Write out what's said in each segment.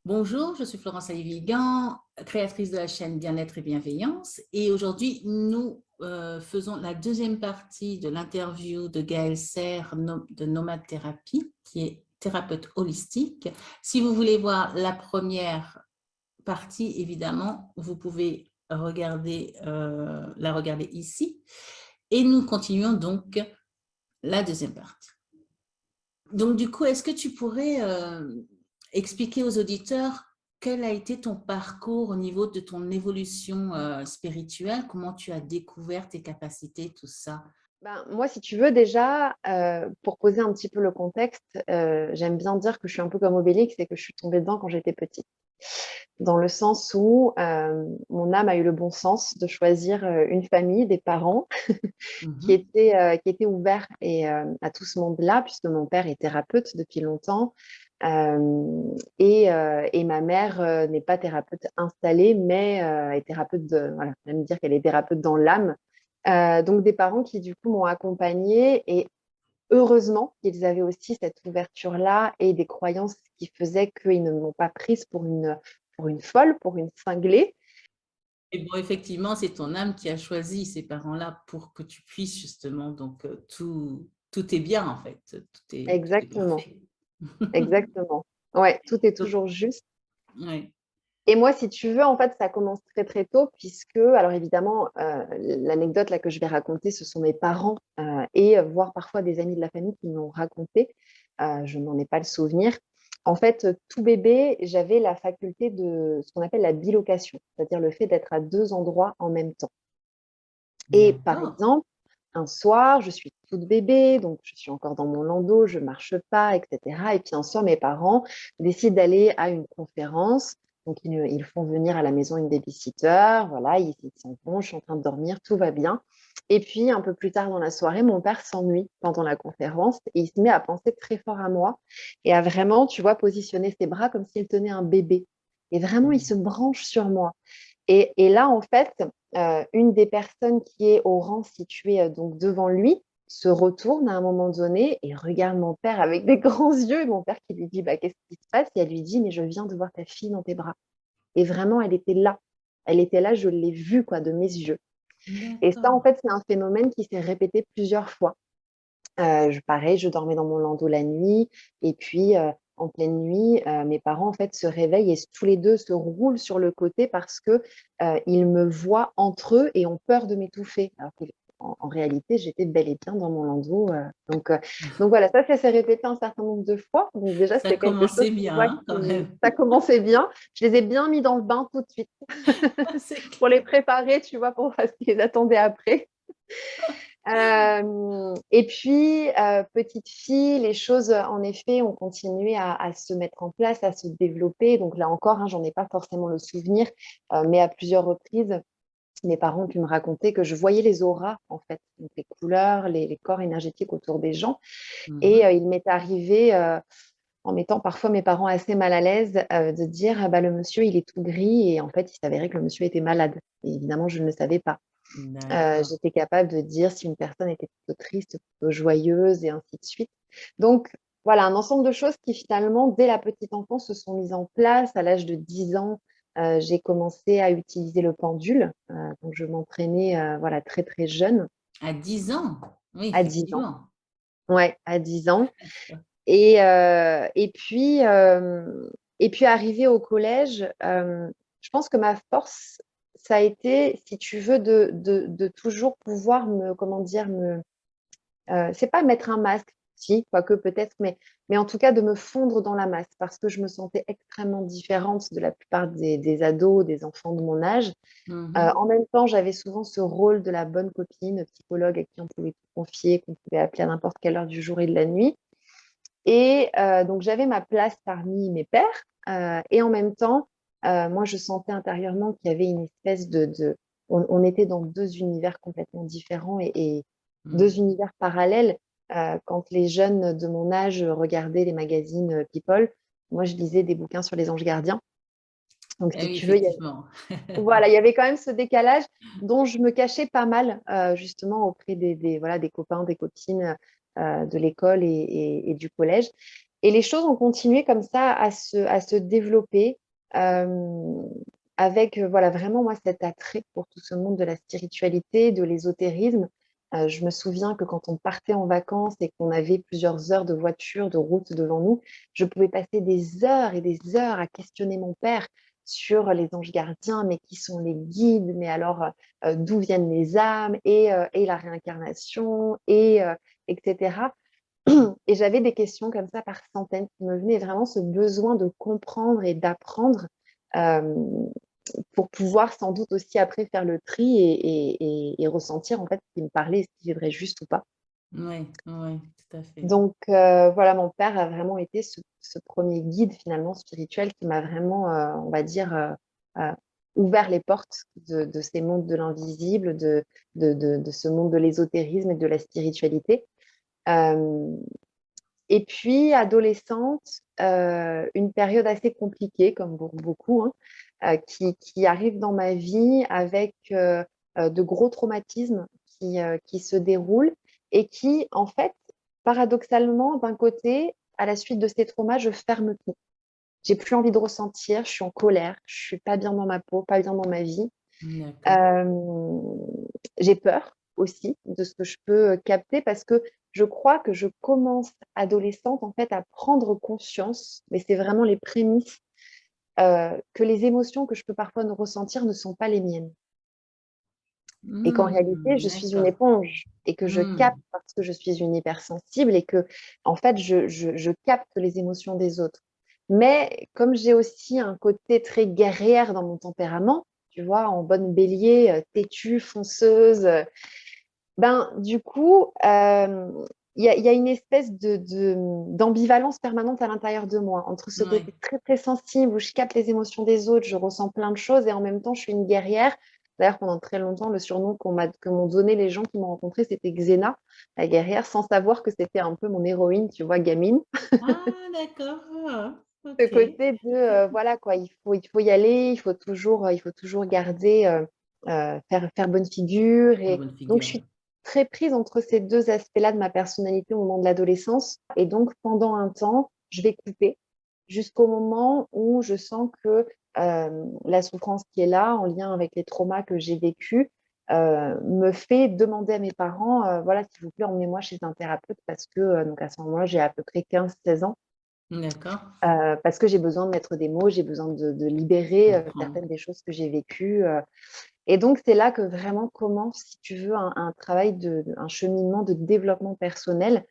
Bonjour, je suis Florence Alivigan, créatrice de la chaîne Bien-être et Bienveillance. Et aujourd'hui, nous faisons la deuxième partie de l'interview de Gaëlle Serre de Nomade Thérapie, qui est thérapeute holistique. Si vous voulez voir la première partie, évidemment, vous pouvez regarder, la regarder ici. Et nous continuons donc la deuxième partie. Donc, du coup, est-ce que tu pourrais expliquer aux auditeurs quel a été ton parcours au niveau de ton évolution spirituelle? Comment tu as découvert tes capacités, tout ça? Ben, moi, si tu veux déjà, pour poser un petit peu le contexte, j'aime bien dire que je suis un peu comme Obélix et que je suis tombée dedans quand j'étais petite. Dans le sens où, mon âme a eu le bon sens de choisir, une famille, des parents Mhm. qui étaient ouverts à tout ce monde-là, puisque mon père est thérapeute depuis longtemps, et ma mère, n'est pas thérapeute installée, mais, est thérapeute de voilà, j'aime dire qu'elle est thérapeute dans l'âme. Donc des parents qui du coup m'ont accompagnée et heureusement qu'ils avaient aussi cette ouverture-là et des croyances qui faisaient qu'ils ne m'ont pas prise pour une folle, pour une cinglée. Et bon, effectivement, c'est ton âme qui a choisi ces parents-là pour que tu puisses justement, donc tout est bien en fait, tout est Exactement, parfait. exactement. Ouais, tout est Donc, toujours juste. ouais. Et moi, si tu veux, en fait, ça commence très, très tôt puisque alors évidemment, l'anecdote là que je vais raconter, ce sont mes parents, voire parfois des amis de la famille qui me l'ont raconté. Je n'en ai pas le souvenir. En fait, tout bébé, j'avais la faculté de ce qu'on appelle la bilocation, c'est-à-dire le fait d'être à 2 endroits en même temps. Et par D'accord. exemple, un soir, je suis toute bébé, donc je suis encore dans mon landau, je marche pas et cetera et puis un soir, mes parents décident d'aller à une conférence. Donc ils font venir à la maison une baby-sitter, voilà, ils s'en vont, je suis en train de dormir, tout va bien. Et puis un peu plus tard dans la soirée, mon père s'ennuie pendant la conférence et il se met à penser très fort à moi et à vraiment, tu vois, positionner ses bras comme s'il tenait un bébé. Et vraiment, il se branche sur moi. Et là, en fait, une des personnes qui est au rang situé, donc devant lui, se retourne à un moment donné et regarde mon père avec des grands yeux et mon père qui lui dit: «Bah, qu'est-ce qui se passe?» et elle lui dit: «Mais je viens de voir ta fille dans tes bras» et vraiment elle était là. Elle était là, je l'ai vue quoi, de mes yeux et ça, en D'accord. fait, c'est un phénomène qui s'est répété plusieurs fois. Pareil, je dormais dans mon landau la nuit et puis, en pleine nuit, mes parents, en fait, se réveillent et tous les 2 se roulent sur le côté parce que, ils me voient entre eux et ont peur de m'étouffer. Alors qu'en réalité, j'étais bel et bien dans mon landau, donc voilà, ça s'est répété un certain nombre de fois. Donc déjà, Ça c'était quelque chose, commençait tu bien, vois, hein, quand qui même. ça commençait bien. Je les ai bien mis dans le bain tout de suite C'est pour les clair. préparer, tu vois, pour ce qui les attendait après. Et puis, petite fille, les choses, en effet, ont continué à se mettre en place, à se développer. Donc là encore, hein, j'en ai pas forcément le souvenir, mais à plusieurs reprises, mes parents ont pu me raconter que je voyais les auras, en fait, donc les couleurs, les corps énergétiques autour des gens. Et Mhm. il m'est arrivé, en mettant parfois mes parents assez mal à l'aise, de dire: «Ah bah, le monsieur, il est tout gris» et en fait, il s'avérait que le monsieur était malade et évidemment, je ne le savais pas. D'accord. J'étais capable de dire si une personne était plutôt triste, plutôt joyeuse et ainsi de suite. Donc voilà, un ensemble de choses qui finalement, dès la petite enfance, se sont mises en place. À l'âge de 10 ans, j'ai commencé à utiliser le pendule, donc je m'entraînais, voilà, très, très jeune, À 10 ans? Oui, à 10 ans. effectivement. Ouais, à 10 ans et puis arrivée au collège, je pense que ma force, ça a été, si tu veux, de toujours pouvoir me comment dire? C'est pas mettre un masque, si, quoique peut-être, mais en tout cas de me fondre dans la masse parce que je me sentais extrêmement différente de la plupart des ados, des enfants de mon âge. Mhm. En même temps, j'avais souvent ce rôle de la bonne copine, psychologue à qui on pouvait tout confier, qu'on pouvait appeler à n'importe quelle heure du jour et de la nuit et donc j'avais ma place parmi mes pairs, et en même temps, moi je sentais intérieurement qu'il y avait une espèce de on était dans 2 univers complètement différents et 2 Mhm. univers parallèles. Quand les jeunes de mon âge regardaient les magazines, People, moi je lisais des bouquins sur les anges gardiens. Donc Eh si oui, tu veux, effectivement. il y avait quand même ce décalage dont je me cachais pas mal, justement auprès des voilà, des copains, des copines, de l'école et du collège Et les choses ont continué comme ça à se développer avec voilà, vraiment moi cet attrait pour tout ce monde de la spiritualité, de l'ésotérisme. Je me souviens que quand on partait en vacances et qu'on avait plusieurs heures de voiture, de route devant nous, je pouvais passer des heures et des heures à questionner mon père sur les anges gardiens, mais qui sont les guides, mais alors d'où viennent les âmes et la réincarnation, etc. Et j'avais des questions comme ça par centaines qui me venaient, vraiment ce besoin de comprendre et d'apprendre euh, pour pouvoir sans doute aussi après faire le tri et ressentir en fait ce qui me parlait, ce qui est vrai juste ou pas. Oui, oui, tout à fait. Donc voilà, mon père a vraiment été ce premier guide finalement spirituel qui m'a vraiment, on va dire, euh, ouvert les portes de ces mondes de l'invisible, de ce monde de l'ésotérisme et de la spiritualité. Euh, et puis, adolescente, une période assez compliquée, comme pour beaucoup, hein, qui arrive dans ma vie avec de gros traumatismes qui se déroulent et qui, en fait, paradoxalement, d'un côté, à la suite de ces traumas, je ferme tout. J'ai plus envie de ressentir, je suis en colère, je suis pas bien dans ma peau, pas bien dans ma vie. D'accord. Euh, j'ai peur aussi de ce que je peux capter parce que je crois que je commence adolescente en fait à prendre conscience, mais c'est vraiment les prémices, que les émotions que je peux parfois ressentir ne sont pas les miennes. Et qu'en réalité, je suis une D'accord. éponge et que je capte Hmm, parce que je suis une hypersensible et que, en fait, je capte les émotions des autres. Mais comme j'ai aussi un côté très guerrière dans mon tempérament, tu vois, en bonne bélier, têtue, fonceuse, ben, du coup, il y a une espèce d'ambivalence permanente à l'intérieur de moi, entre ce ouais. côté très, très sensible où je capte les émotions des autres, je ressens plein de choses et en même temps, je suis une guerrière. D'ailleurs, pendant très longtemps, le surnom que m'ont donné les gens qui m'ont rencontrée, c'était Xena, la guerrière, sans savoir que c'était un peu mon héroïne, tu vois, gamine. Ah, d'accord. Ah, Ce ok. côté de, voilà, quoi, il faut y aller, il faut toujours garder, faire bonne figure. La Et bonne donc, je figure. suis très prise entre ces deux aspects-là de ma personnalité au moment de l'adolescence. Et donc, pendant un temps, je vais couper jusqu'au moment où je sens que la souffrance qui est là, en lien avec les traumas que j'ai vécus, me fait demander à mes parents, voilà, s'il vous plaît, emmenez-moi chez un thérapeute parce que, donc à ce moment-là, j'ai à peu près 15-16 ans. D'accord. Parce que j'ai besoin de mettre des mots, j'ai besoin de libérer Comprendre. certaines des choses que j'ai vécues. Et donc, c'est là que vraiment commence, si tu veux, un travail, un cheminement de développement personnel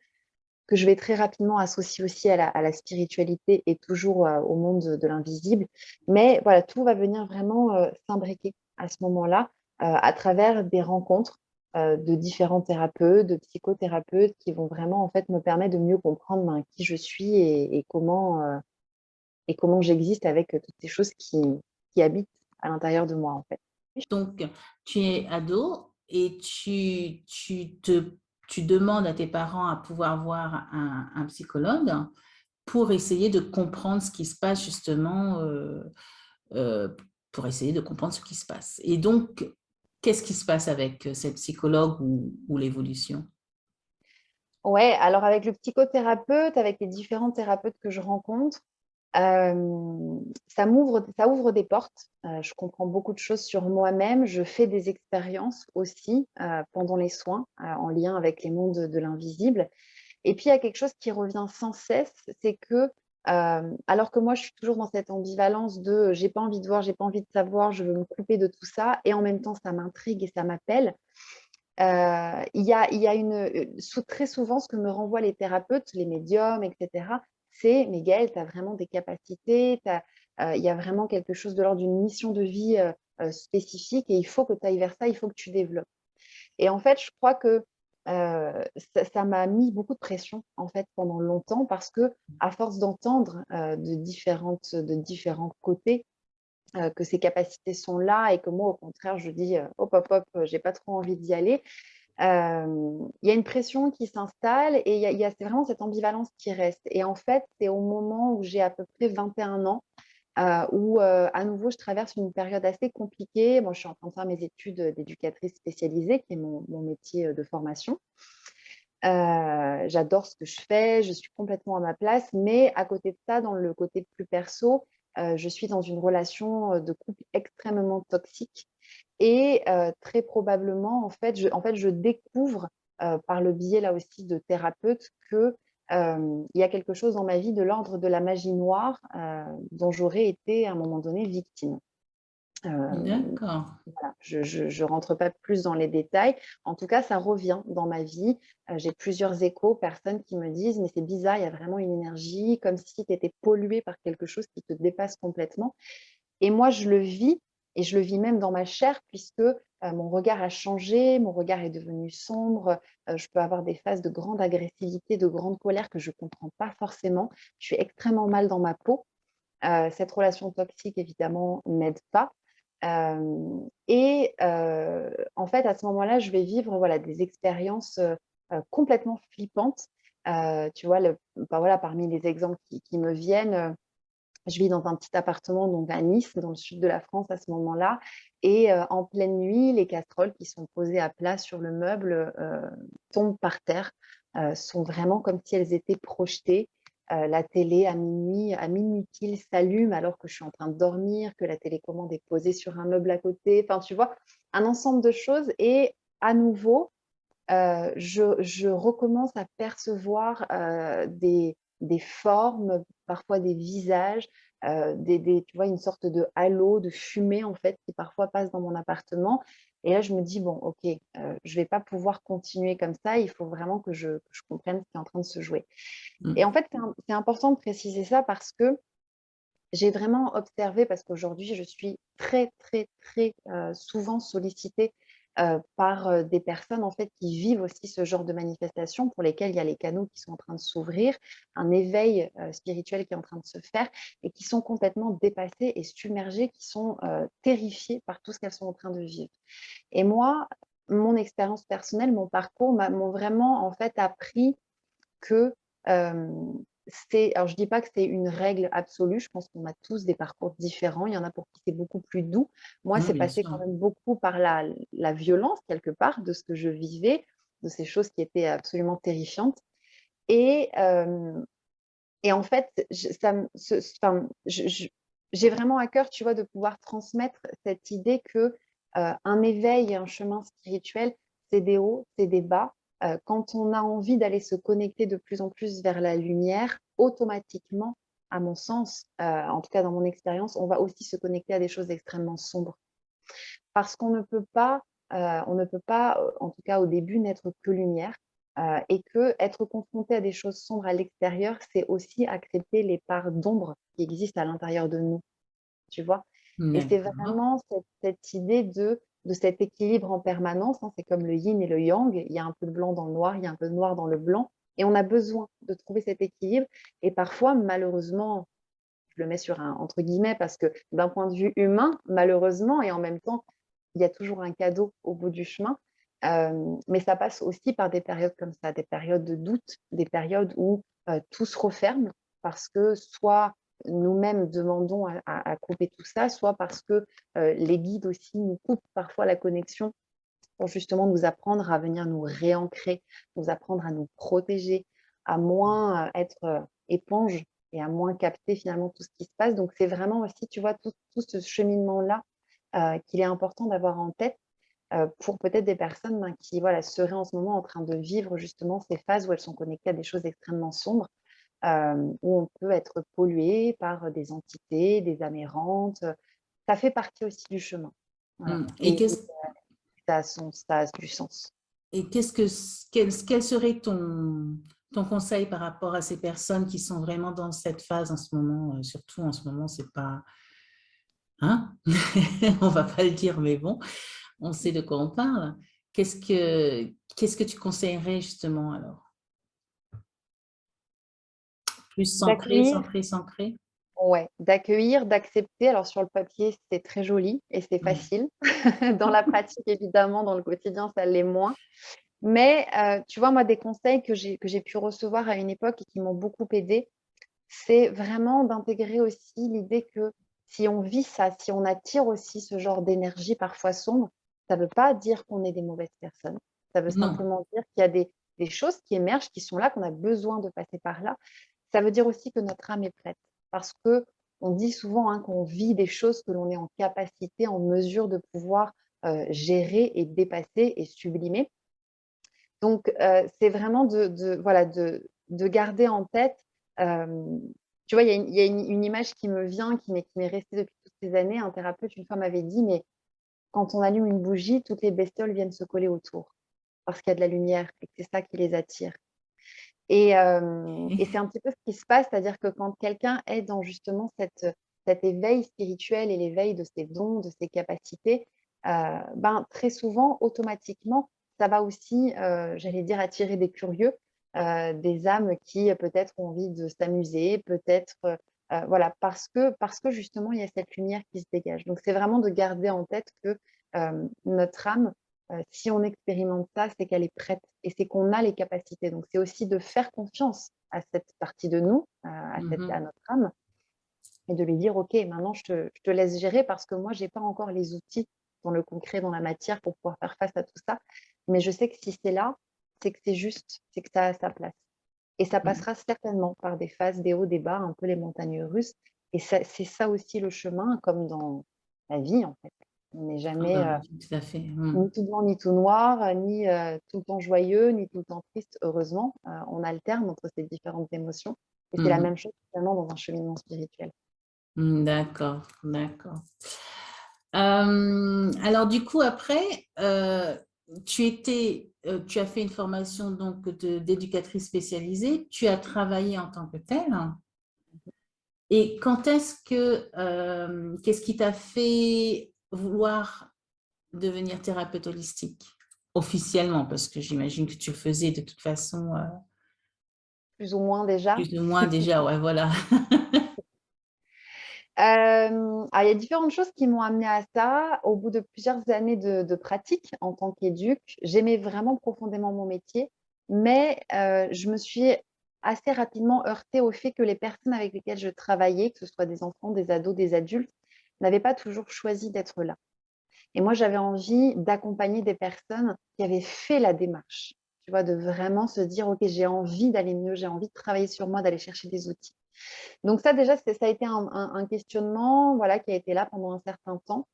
que je vais très rapidement associer aussi à la spiritualité et toujours au monde de l'invisible. Mais voilà, tout va venir vraiment s'imbriquer à ce moment-là à travers des rencontres de différents thérapeutes, de psychothérapeutes qui vont vraiment en fait me permettre de mieux comprendre ben, qui je suis et comment j'existe avec toutes ces choses qui habitent à l'intérieur de moi, en fait. Donc, tu es ado et tu demandes à tes parents à pouvoir voir un psychologue pour essayer de comprendre ce qui se passe justement, euh, pour essayer de comprendre ce qui se passe. Et donc, qu'est-ce qui se passe avec cette psychologue ou l'évolution? Ouais, alors avec le psychothérapeute, avec les différents thérapeutes que je rencontre, ça ouvre des portes. Je comprends beaucoup de choses sur moi-même. Je fais des expériences aussi pendant les soins en lien avec les mondes de l'invisible. Et puis, il y a quelque chose qui revient sans cesse, c'est que, alors que moi, je suis toujours dans cette ambivalence de j'ai pas envie de voir, j'ai pas envie de savoir, je veux me couper de tout ça, et en même temps, ça m'intrigue et ça m'appelle. Il y a très souvent, ce que me renvoient les thérapeutes, les médiums, etc., c'est mais Gaëlle, tu as vraiment des capacités, il y a vraiment quelque chose de l'ordre d'une mission de vie spécifique et il faut que tu ailles vers ça, il faut que tu développes. Et en fait, je crois que ça m'a mis beaucoup de pression en fait pendant longtemps parce que à force d'entendre de différents côtés que ces capacités sont là et que moi au contraire je dis hop hop hop, j'ai pas trop envie d'y aller. Il y a une pression qui s'installe et c'est vraiment cette ambivalence qui reste. Et en fait, c'est au moment où j'ai à peu près 21 ans où à nouveau je traverse une période assez compliquée. Moi, je suis en train de faire mes études d'éducatrice spécialisée, qui est mon métier de formation. J'adore ce que je fais, je suis complètement à ma place, mais à côté de ça, dans le côté plus perso, je suis dans une relation de couple extrêmement toxique et très probablement, en fait, je découvre par le biais là aussi de thérapeutes que il y a quelque chose dans ma vie de l'ordre de la magie noire dont j'aurais été à un moment donné victime. D'accord. Voilà, je rentre pas plus dans les détails. En tout cas, ça revient dans ma vie. J'ai plusieurs échos, personnes qui me disent: «Mais c'est bizarre, il y a vraiment une énergie, comme si tu étais polluée par quelque chose qui te dépasse complètement». Et moi, je le vis et je le vis même dans ma chair puisque, mon regard a changé, mon regard est devenu sombre, je peux avoir des phases de grande agressivité, de grande colère que je comprends pas forcément. Je suis extrêmement mal dans ma peau. Cette relation toxique évidemment n'aide pas. En fait, à ce moment-là, je vais vivre, voilà, des expériences, complètement flippantes. Tu vois, voilà, parmi les exemples qui me viennent, je vis dans un petit appartement donc à Nice, dans le sud de la France à ce moment-là et en pleine nuit, les casseroles qui sont posées à plat sur le meuble, tombent par terre, sont vraiment comme si elles étaient projetées. La télé à minuit pile s'allume alors que je suis en train de dormir, que la télécommande est posée sur un meuble à côté. Enfin, tu vois? Un ensemble de choses et à nouveau, je recommence à percevoir, des formes, parfois des visages, des tu vois, une sorte de halo, de fumée, en fait, qui parfois passe dans mon appartement et là, je me dis: «Bon, OK, je vais pas pouvoir continuer comme ça, il faut vraiment que je comprenne ce qui est en train de se jouer» et en Mmh. fait, c'est important de préciser ça parce que j'ai vraiment observé parce qu'aujourd'hui, je suis très, très, très, souvent sollicitée, par, des personnes, en fait, qui vivent aussi ce genre de manifestations pour lesquelles il y a les canaux qui sont en train de s'ouvrir, un éveil, spirituel qui est en train de se faire et qui sont complètement dépassées et submergées, qui sont, terrifiées par tout ce qu'elles sont en train de vivre. Et moi, mon expérience personnelle, mon parcours m'ont vraiment, en fait, appris que, alors je dis pas que c'est une règle absolue, je pense qu'on a tous des parcours différents. Il y en a pour qui c'est beaucoup plus doux. Moi, Oui, c'est bien passé quand sûr. même beaucoup par la violence quelque part de ce que je vivais, de ces choses qui étaient absolument terrifiantes et hem et en fait, je ça me ce enfin, je j'ai vraiment à cœur, tu vois, de pouvoir transmettre cette idée que, un éveil et un chemin spirituel, c'est des hauts, c'est des bas. Quand on a envie d'aller se connecter de plus en plus vers la lumière, automatiquement, à mon sens, en tout cas dans mon expérience, on va aussi se connecter à des choses extrêmement sombres. Parce on ne peut pas, en tout cas au début, n'être que lumière, et qu'être confronté à des choses sombres à l'extérieur, c'est aussi accepter les parts d'ombre qui existent à l'intérieur de nous, tu vois? Et c'est D'accord. vraiment cette idée de cet équilibre en permanence, hein, c'est comme le yin et le yang, il y a un peu de blanc dans le noir, il y a un peu de noir dans le blanc et on a besoin de trouver cet équilibre et parfois malheureusement, je le mets sur un entre guillemets parce que d'un point de vue humain, malheureusement et en même temps, il y a toujours un cadeau au bout du chemin. Mais ça passe aussi par des périodes comme ça, des périodes de doute, des périodes où, tout se referme parce que soit nous-mêmes demandons à couper tout ça, soit parce que, les guides aussi nous coupent parfois la connexion pour justement nous apprendre à venir nous réancrer, nous apprendre à nous protéger, à moins, être, éponge et à moins capter finalement tout ce qui se passe. Donc c'est vraiment aussi, tu vois, tout ce cheminement-là, qu'il est important d'avoir en tête, pour peut-être des personnes, ben, qui, voilà, seraient en ce moment en train de vivre justement ces phases où elles sont connectées à des choses extrêmement sombres, où on peut être pollué par, des entités, des âmes errantes, ça fait partie aussi du chemin. Voilà Mmh. et ça a du sens. Et quel serait ton conseil par rapport à ces personnes qui sont vraiment dans cette phase en ce moment, surtout en ce moment, c'est pas, hein? On va pas le dire, mais bon, on sait de quoi on parle. Qu'est-ce que tu conseillerais justement alors? Plus centré, D'accueillir, centré, centré? ouais, d'accueillir, d'accepter. Alors sur le papier, c'est très joli et c'est Mmh. facile. Dans la pratique, évidemment, dans le quotidien, ça l'est moins. Mais, tu vois, moi, des conseils que j'ai pu recevoir à une époque et qui m'ont beaucoup aidée, c'est vraiment d'intégrer aussi l'idée que si on vit ça, si on attire aussi ce genre d'énergie parfois sombre, ça ne veut pas dire qu'on est des mauvaises personnes. Ça veut Non. simplement dire qu'il y a des choses qui émergent, qui sont là, qu'on a besoin de passer par là. Ça veut dire aussi que notre âme est prête. Parce que on dit souvent qu'on vit des choses que l'on est en capacité, en mesure de pouvoir gérer et dépasser et sublimer. Donc, c'est vraiment voilà, de garder en tête, tu vois, il y a une image qui me vient, qui m'est restée depuis toutes ces années. Un thérapeute, une fois, m'avait dit, mais quand on allume une bougie, toutes les bestioles viennent se coller autour parce qu'il y a de la lumière et que c'est ça qui les attire. Et c'est un petit peu ce qui se passe, c'est-à-dire que quand quelqu'un est dans justement cet éveil spirituel et l'éveil de ses dons, de ses capacités, très souvent, automatiquement, ça va aussi, j'allais dire, attirer des curieux, des âmes qui peut-être ont envie de s'amuser, peut-être, voilà, parce que justement, il y a cette lumière qui se dégage. Donc, c'est vraiment de garder en tête que notre âme, si on expérimente ça, c'est qu'elle est prête et c'est qu'on a les capacités. Donc, c'est aussi de faire confiance à cette partie de nous, à notre âme, et de lui dire, OK, maintenant, je te laisse gérer parce que moi, je n'ai pas encore les outils dans le concret, dans la matière pour pouvoir faire face à tout ça. Mais je sais que si c'est là, c'est que c'est juste, c'est que ça a sa place. Et ça passera certainement par des phases, des hauts, des bas, un peu les montagnes russes. Et c'est ça aussi le chemin, comme dans la vie, en fait. On n'est jamais Tout à fait. ni tout blanc, ni tout noir, ni tout le temps joyeux, ni tout le temps triste, heureusement. On alterne entre ces différentes émotions. Et c'est la même chose finalement dans un cheminement spirituel. D'accord, d'accord. Alors du coup, après, tu as fait une formation donc d'éducatrice spécialisée, tu as travaillé en tant que telle. Et quand qu'est-ce qui t'a fait vouloir devenir thérapeute holistique officiellement? Parce que j'imagine que tu le faisais de toute façon, Plus ou moins déjà. plus ou moins déjà, ouais, voilà. Il y a différentes choses qui m'ont amenée à ça. Au bout de plusieurs années de pratique en tant qu'éduc, j'aimais vraiment profondément mon métier, mais je me suis assez rapidement heurtée au fait que les personnes avec lesquelles je travaillais, que ce soit des enfants, des ados, des adultes, n'avaient pas toujours choisi d'être là. Et moi, j'avais envie d'accompagner des personnes qui avaient fait la démarche, tu vois, de vraiment se dire, OK, j'ai envie d'aller mieux, j'ai envie de travailler sur moi, d'aller chercher des outils. Donc ça, déjà, ça a été un questionnement, voilà, qui a été là pendant un certain temps.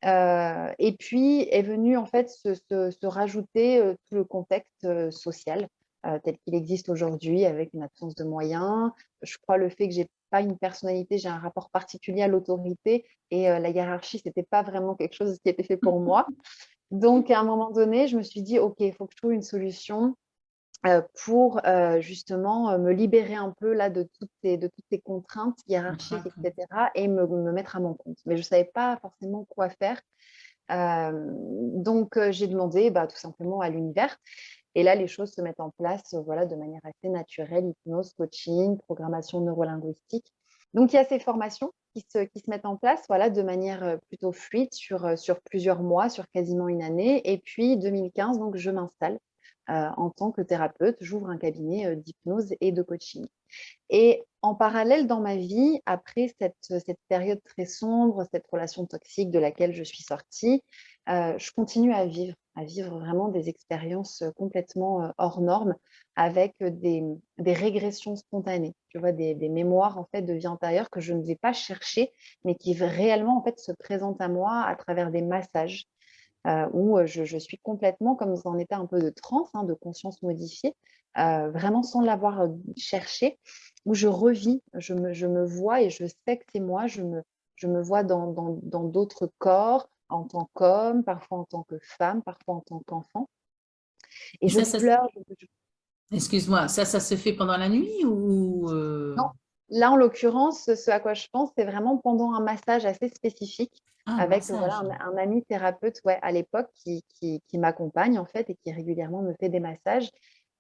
Et puis est venu en fait se rajouter tout le contexte social tel qu'il existe aujourd'hui, avec une absence de moyens. Je crois le fait que j'ai pas une personnalité, j'ai un rapport particulier à l'autorité et la hiérarchie, c'était pas vraiment quelque chose qui était fait pour moi. Donc à un moment donné, je me suis dit: «OK, il faut que je trouve une solution pour justement me libérer un peu là de toutes ces contraintes hiérarchiques et cetera et me mettre à mon compte». Mais je ne savais pas forcément quoi faire. Donc j'ai demandé tout simplement à l'univers et là les choses se mettent en place, voilà, de manière assez naturelle, hypnose, coaching, programmation neurolinguistique. Donc il y a ces formations qui se mettent en place, voilà, de manière, plutôt fluide sur plusieurs mois, sur quasiment une année et puis 2015 donc je m'installe, en tant que thérapeute. J'ouvre un cabinet, d'hypnose et de coaching. Et en parallèle dans ma vie, après cette période très sombre, cette relation toxique de laquelle je suis sortie, je continue à vivre vraiment des expériences, complètement, hors normes avec, des régressions spontanées. Tu vois? Des mémoires en fait de vie antérieure que je ne vais pas chercher, mais qui réellement en fait se présentent à moi à travers des massages, où, je suis complètement comme dans un état un peu de transe, de conscience modifiée, vraiment sans l'avoir, cherché, où je revis, je me vois et je sais que c'est moi, je me vois dans d'autres corps, en tant qu'homme, parfois en tant que femme, parfois en tant qu'enfant et Et je ça, pleure, excuse-moi, ça se fait pendant la nuit ou non, là, en l'occurrence, ce à quoi je pense, c'est vraiment pendant un massage assez spécifique Ah, un avec, voilà, massage. un ami thérapeute, ouais, à l'époque qui m'accompagne, en fait et qui régulièrement me fait des massages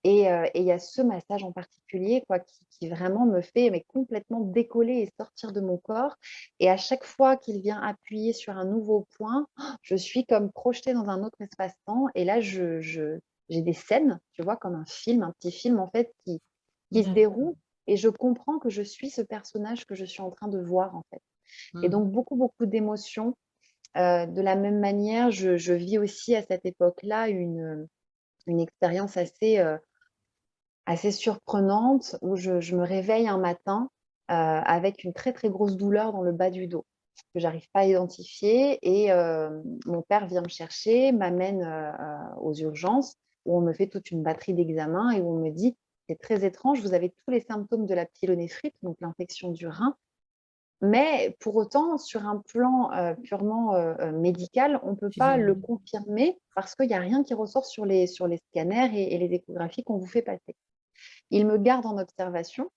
et il y a ce massage en particulier, quoi, qui vraiment me fait, mais complètement décoller et sortir de mon corps et à chaque fois qu'il vient appuyer sur un nouveau point, je suis comme projetée dans un autre espace-temps et là, j'ai des scènes, tu vois, comme un film, un petit film, en fait, qui se D'accord. déroule et je comprends que je suis ce personnage que je suis en train de voir, en fait. Et Mhm. donc beaucoup, beaucoup d'émotions. De la même manière, je vis aussi à cette époque-là une expérience assez, assez surprenante où je me réveille un matin avec une très, très grosse douleur dans le bas du dos que j'arrive pas à identifier et mon père vient me chercher, m'amène, aux urgences où on me fait toute une batterie d'examens et où on me dit: «C'est très étrange, vous avez tous les symptômes de la pyélonéphrite, donc l'infection du rein, mais pour autant, sur un plan, purement, médical, on ne peut pas le Physiologique. confirmer parce qu'il y a rien qui ressort sur les scanners et les échographies qu'on vous fait passer». Il me garde en observation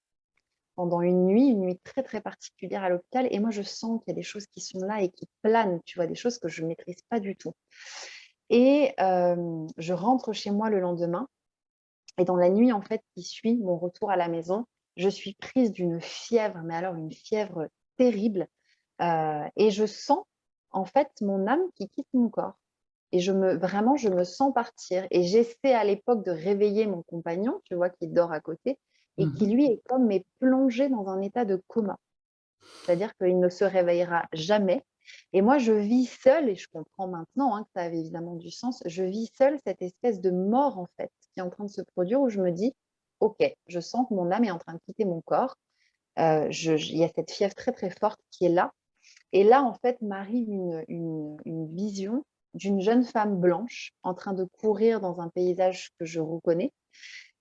pendant une nuit très, très particulière à l'hôpital et moi je sens qu'il y a des choses qui sont là et qui planent, tu vois? Des choses que je ne maîtrise pas du tout et je rentre chez moi le lendemain et dans la nuit, en fait, qui suit mon retour à la maison, je suis prise d'une fièvre, mais alors une fièvre terrible, et je sens, en fait, mon âme qui quitte mon corps et vraiment, je me sens partir et j'essaie à l'époque de réveiller mon compagnon, tu vois, qui dort à côté et qui Mhm. lui est comme mais plongé dans un état de coma. C'est-à-dire qu'il ne se réveillera jamais et moi je vis seule et je comprends maintenant, hein, que ça avait évidemment du sens. Je vis seule cette espèce de mort, en fait, qui est en train de se produire où je me dis: «OK, je sens que mon âme est en train de quitter mon corps». Je il y a cette fièvre très, très forte qui est là et là, en fait, m'arrive une vision d'une jeune femme blanche en train de courir dans un paysage que je reconnais.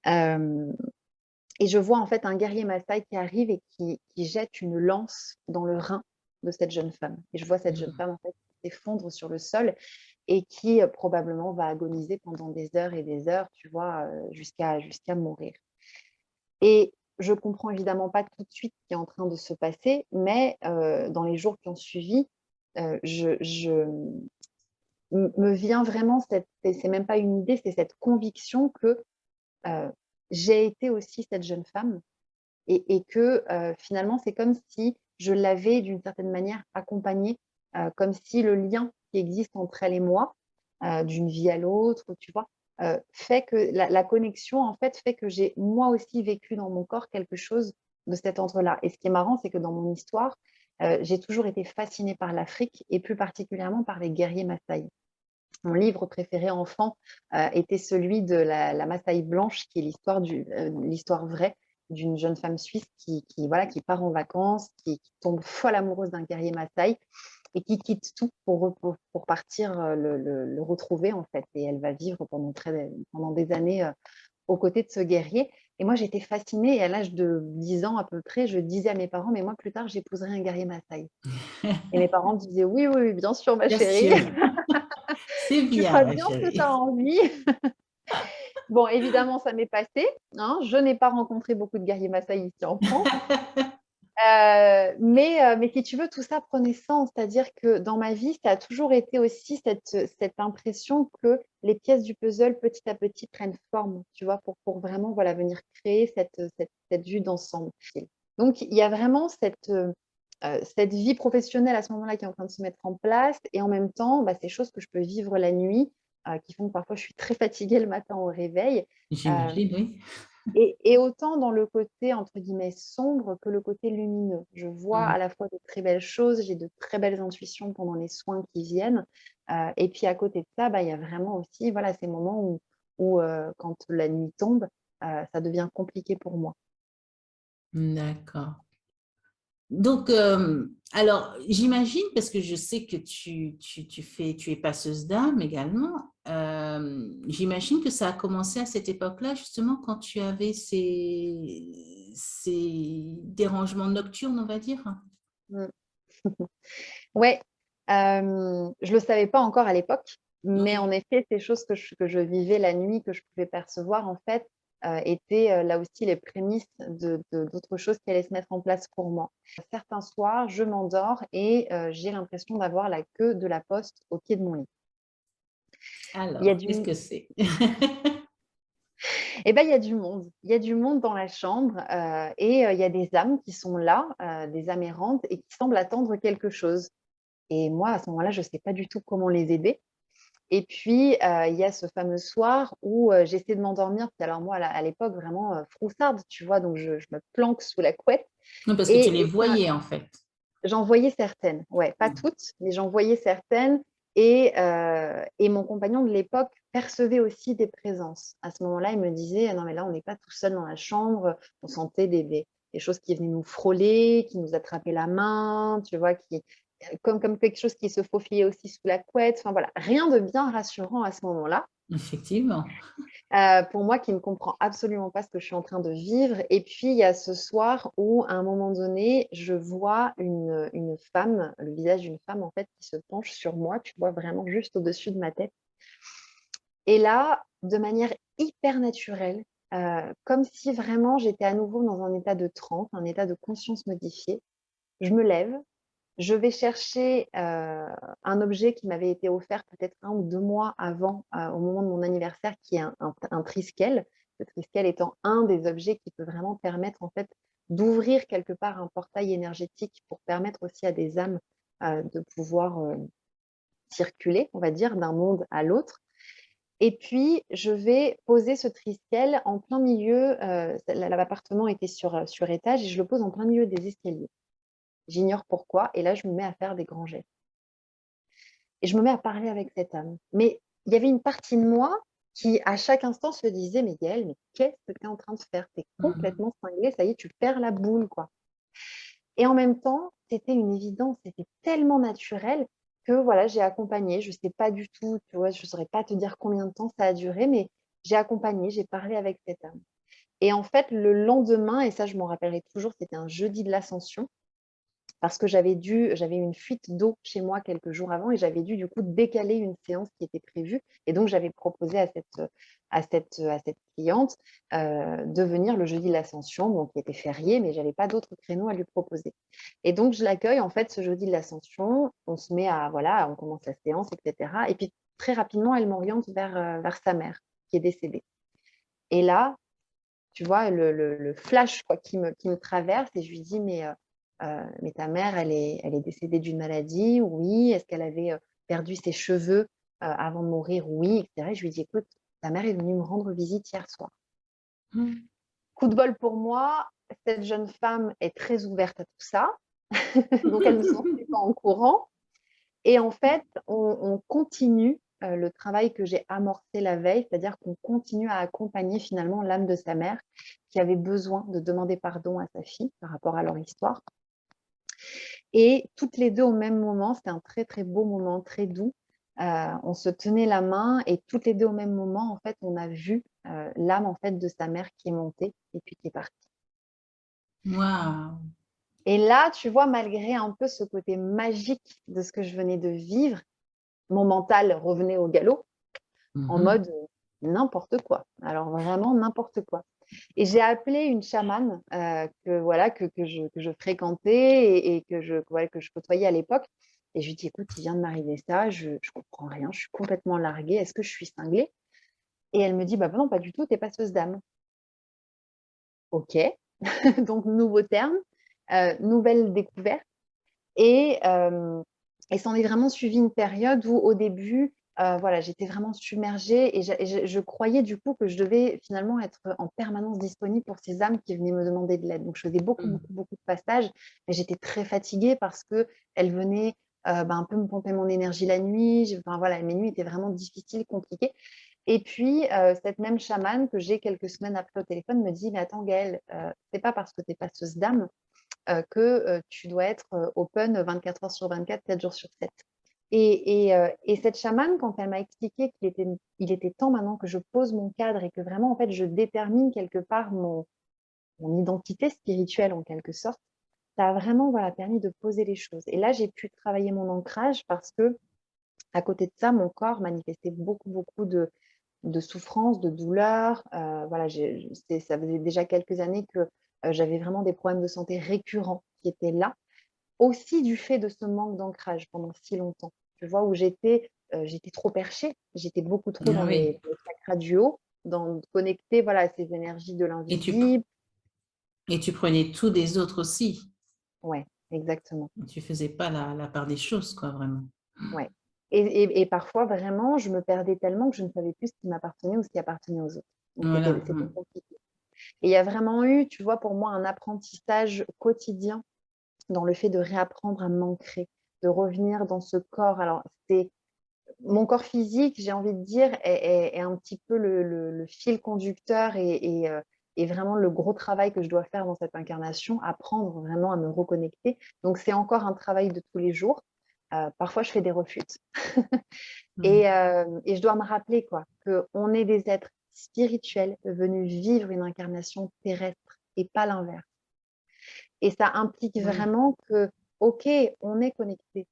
Hem Et je vois en fait un guerrier massaï qui arrive et qui jette une lance dans le rein de cette jeune femme. Et je vois cette jeune Mhm. femme en fait s'effondre sur le sol et qui, probablement va agoniser pendant des heures et des heures, tu vois, jusqu'à mourir. Et je comprends évidemment pas tout de suite ce qui est en train de se passer, mais dans les jours qui ont suivi, je me vient vraiment cette c'est même pas une idée, c'est cette conviction que, heu, j'ai été aussi cette jeune femme et que, finalement, c'est comme si je l'avais d'une certaine manière accompagnée, comme si le lien qui existe entre elle et moi, d'une vie à l'autre, tu vois? Fait que la connexion, en fait, fait que j'ai moi aussi vécu dans mon corps quelque chose de cet ordre-là et ce qui est marrant, c'est que dans mon histoire, j'ai toujours été fascinée par l'Afrique et plus particulièrement par les guerriers massaïs. Mon livre préféré enfant, était celui de la Massaï blanche, qui est l'histoire vraie d'une jeune femme suisse qui voilà, qui part en vacances, qui tombe folle amoureuse d'un guerrier Massaï et qui quitte tout pour partir, le retrouver, en fait et elle va vivre pendant des années, aux côtés de ce guerrier et moi, j'étais fascinée et à l'âge de 10 ans à peu près, je disais à mes parents: «Mais moi, plus tard, j'épouserai un guerrier Massaï» et mes parents disaient: «Oui, oui, oui, bien sûr, ma Bien chérie, sûr, c'est tu bien, feras ma bien ce que tu as chérie. envie». Bon, évidemment, ça m'est passé, hein. Je n'ai pas rencontré beaucoup de guerriers massaïs ici en France, mais si tu veux, tout ça prenait sens. C'est-à-dire que dans ma vie, ça a toujours été aussi cette impression que les pièces du puzzle, petit à petit, prennent forme, tu vois? Pour vraiment, voilà, venir créer cette vue d'ensemble. Donc il y a vraiment cette vie professionnelle à ce moment-là qui est en train de se mettre en place et en même temps, bah, ces choses que je peux vivre la nuit, qui font que parfois je suis très fatiguée le matin au réveil, heu J'imagine, oui. et autant dans le côté entre guillemets «sombre» que le côté lumineux. Je vois Mmh. à la fois de très belles choses, j'ai de très belles intuitions pendant les soins qui viennent, et puis à côté de ça, bah, il y a vraiment aussi, voilà, ces moments où quand la nuit tombe, ça devient compliqué pour moi. D'accord. Donc, alors, j'imagine, parce que je sais que tu es passeuse d'âme également, j'imagine que ça a commencé à cette époque-là, justement, quand tu avais ces dérangements nocturnes, on va dire? Mmh. Ouais, je le savais pas encore à l'époque, mais en Oui, effet, ces choses que je vivais la nuit, que je pouvais percevoir en fait, étaient, là aussi les prémices d'autres choses qui allaient se mettre en place pour moi. Certains soirs, je m'endors et j'ai l'impression d'avoir la queue de la poste au pied de mon lit. Il y a alors, qu'est-ce du que c'est? Et ben, il y a du monde. Il y a du monde dans la chambre, et il y a des âmes qui sont là, des âmes errantes et qui semblent attendre quelque chose et moi, à ce moment-là, je ne sais pas du tout comment les aider. Et puis, il y a ce fameux soir où, j'essaie de m'endormir, puis alors moi, à l'époque, vraiment, froussarde, tu vois? Donc je me planque sous la couette Non, parce que tu les et voyais, en fait. j'en voyais certaines, ouais, pas toutes, mais j'en voyais certaines Et mon compagnon de l'époque percevait aussi des présences. À ce moment-là, il me disait: «Ah non, mais là, on n'est pas tout seul dans la chambre». On sentait des choses qui venaient nous frôler, qui nous attrapaient la main, tu vois? Comme quelque chose qui se faufilait aussi sous la couette. Enfin voilà, rien de bien rassurant à ce moment-là. Effectivement. Pour moi qui ne comprends absolument pas ce que je suis en train de vivre. Et puis il y a ce soir où, à un moment donné, je vois une femme, le visage d'une femme en fait qui se penche sur moi, tu vois? Vraiment juste au-dessus de ma tête. Et là, de manière hyper naturelle, comme si vraiment j'étais à nouveau dans un état de transe, un état de conscience modifiée, je me lève, je vais chercher, un objet qui m'avait été offert peut-être 1 ou 2 mois avant, au moment de mon anniversaire, qui est un triskel. Le triskel étant un des objets qui peut vraiment permettre, en fait, d'ouvrir quelque part un portail énergétique pour permettre aussi à des âmes, de pouvoir, circuler, on va dire, d'un monde à l'autre. Et puis je vais poser ce triskel en plein milieu, l'appartement était sur étage, et je le pose en plein milieu des escaliers. J'ignore pourquoi, et là je me mets à faire des grands gestes. Et je me mets à parler avec cette âme. Mais il y avait une partie de moi qui, à chaque instant, se disait: «Mais Gaëlle, mais qu'est-ce que tu es en train de faire? Tu es Mmh. complètement cinglée, ça y est, tu perds la boule, quoi». Et en même temps, c'était une évidence, c'était tellement naturel que voilà, j'ai accompagné. Je sais pas du tout, tu vois? Je saurais pas te dire combien de temps ça a duré, mais j'ai accompagné, j'ai parlé avec cette âme. Et en fait, le lendemain, et ça je m'en rappellerai toujours, c'était un jeudi de l'Ascension. Parce que j'avais eu une fuite d'eau chez moi quelques jours avant, et j'avais dû du coup décaler une séance qui était prévue, et donc j'avais proposé à cette cliente, de venir le jeudi de l'Ascension, bon qui était férié, mais j'avais pas d'autres créneaux à lui proposer. Et donc je l'accueille en fait ce jeudi de l'Ascension, on se met à voilà, on commence la séance et cetera, et puis très rapidement elle m'oriente vers sa mère qui est décédée. Et là, tu vois, le flash quoi qui me traverse, et je lui dis: Mais ta mère, elle est décédée d'une maladie? Oui. Est-ce qu'elle avait, perdu ses cheveux, avant de mourir? Oui, et cetera». Et je lui dis: «Écoute, ta mère est venue me rendre visite hier soir». Mmh. Coup de bol pour moi, cette jeune femme est très ouverte à tout ça, donc elle ne s'en fait pas en courant. Et en fait, on continue, le travail que j'ai amorcé la veille, c'est-à-dire qu'on continue à accompagner finalement l'âme de sa mère qui avait besoin de demander pardon à sa fille par rapport à leur histoire. Et toutes les 2 au même moment, c'était un très, très beau moment, très doux. On se tenait la main, et toutes les 2 au même moment, en fait, on a vu, l'âme en fait de sa mère qui est montée et puis qui est partie. Waouh! Et là, tu vois, malgré un peu ce côté magique de ce que je venais de vivre, mon mental revenait au galop en Mmh. mode, n'importe quoi. Alors vraiment n'importe quoi. Et j'ai appelé une chamane, que voilà, que je fréquentais, et que je côtoyais à l'époque, et je lui dis: «Écoute, il vient de m'arriver ça, je comprends rien, je suis complètement larguée, est-ce que je suis cinglée?» Et elle me dit: «Bah, non, pas du tout, tu es passeuse d'âme». OK, donc nouveau terme, nouvelle découverte. Et s'en est vraiment suivi une période où, au début, voilà, j'étais vraiment submergée, et je croyais du coup que je devais finalement être en permanence disponible pour ces âmes qui venaient me demander de l'aide. Donc je faisais beaucoup, Mmh. beaucoup, beaucoup de passages, mais j'étais très fatiguée parce qu'elles venaient, un peu me pomper mon énergie la nuit. Enfin voilà, mes nuits étaient vraiment difficiles, compliquées. Et puis, cette même chamane que j'ai quelques semaines après au téléphone me dit: «Mais attends Gaëlle, c'est pas parce que tu es passeuse d'âme que, tu dois être, open 24 heures sur 24, 7 jours sur 7». Et cette chamane, quand elle m'a expliqué il était temps maintenant que je pose mon cadre, et que vraiment, en fait, je détermine quelque part mon identité spirituelle en quelque sorte, ça a vraiment, voilà, permis de poser les choses. Et là, j'ai pu travailler mon ancrage parce qu'à côté de ça, mon corps manifestait beaucoup, beaucoup de souffrance, de douleur. Voilà, ça faisait déjà quelques années que, j'avais vraiment des problèmes de santé récurrents qui étaient là. Aussi du fait de ce manque d'ancrage pendant si longtemps, tu vois? Où j'étais trop perchée, j'étais beaucoup trop Ah oui, dans les chakras du haut, connectée, voilà, à ces énergies de et l'invisible. tu prenais tout des autres aussi. Ouais, exactement, Tu faisais pas la part des choses, quoi, vraiment. ouais. Et parfois vraiment, je me perdais tellement que je ne savais plus ce qui m'appartenait ou ce qui appartenait aux autres. Donc Voilà, c'était compliqué. Et il y a vraiment eu, tu vois, pour moi, un apprentissage quotidien dans le fait de réapprendre à m'ancrer, de revenir dans ce corps. Alors, mon corps physique, j'ai envie de dire, est un petit peu le fil conducteur et vraiment le gros travail que je dois faire dans cette incarnation, apprendre vraiment à me reconnecter. Donc, c'est encore un travail de tous les jours. Parfois, je fais des refus. Et je dois me rappeler quoi, qu'on est des êtres spirituels venus vivre une incarnation terrestre et pas l'inverse. Et ça implique vraiment que, OK, on est connecté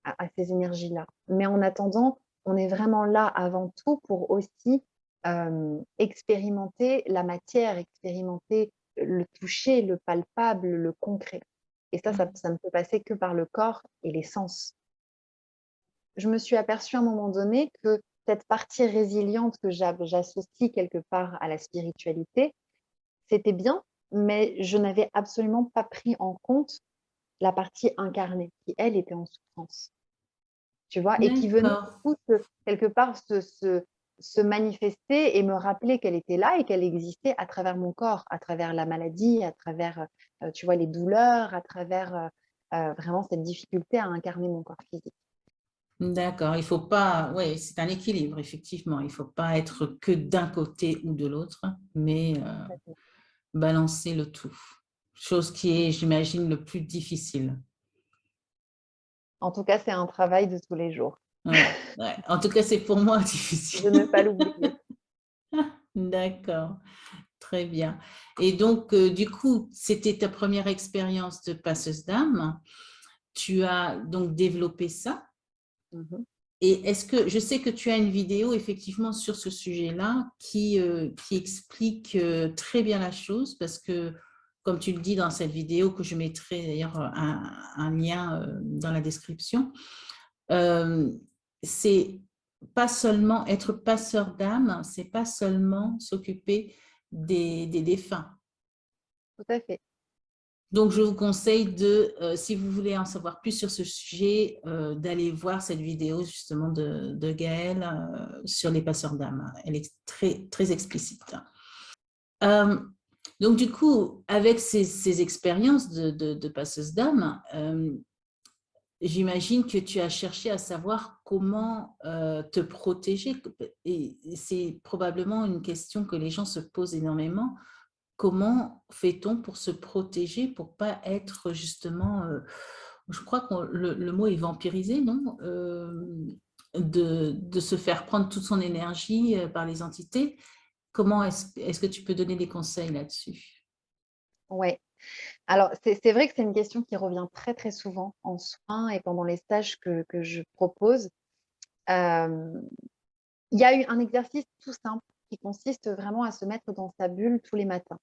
à ces énergies-là. Mais en attendant, on est vraiment là avant tout pour aussi expérimenter la matière, expérimenter le toucher, le palpable, le concret. Et ça ne peut passer que par le corps et les sens. Je me suis aperçue à un moment donné que cette partie résiliente que j'associe quelque part à la spiritualité, c'était bien, mais je n'avais absolument pas pris en compte la partie incarnée, qui, elle, était en souffrance. Tu vois, et qui venait du coup, quelque part se manifester et me rappeler qu'elle était là et qu'elle existait à travers mon corps, à travers la maladie, à travers, tu vois, les douleurs, à travers vraiment cette difficulté à incarner mon corps physique. D'accord, il faut pas, oui, c'est un équilibre, effectivement. Il ne faut pas être que d'un côté ou de l'autre, mais balancer le tout. Chose qui est, j'imagine, le plus difficile. En tout cas, c'est un travail de tous les jours. Ouais. En tout cas, c'est pour moi difficile. De ne pas l'oublier. D'accord, très bien. Et donc, du coup, c'était ta première expérience de passeuse d'âme. Tu as donc développé ça. Et est-ce que, je sais que tu as une vidéo effectivement sur ce sujet-là qui explique très bien la chose parce que, comme tu le dis dans cette vidéo, que je mettrai d'ailleurs un lien dans la description, c'est pas seulement être passeur d'âme, c'est pas seulement s'occuper des défunts. Tout à fait. Donc, je vous conseille de, si vous voulez en savoir plus sur ce sujet, d'aller voir cette vidéo justement de Gaëlle sur les passeurs d'âme. Elle est très, très explicite. Donc, du coup, avec ces expériences de passeuse d'âme, j'imagine que tu as cherché à savoir comment te protéger. Et c'est probablement une question que les gens se posent énormément. Comment fait-on pour se protéger, pour pas être justement, je crois que le mot est vampirisé, non? De se faire prendre toute son énergie par les entités. Comment est-ce que tu peux donner des conseils là-dessus? Oui. Alors, c'est vrai que c'est une question qui revient très, très souvent en soins et pendant les stages que je propose. Il y a eu un exercice tout simple qui consiste vraiment à se mettre dans sa bulle tous les matins.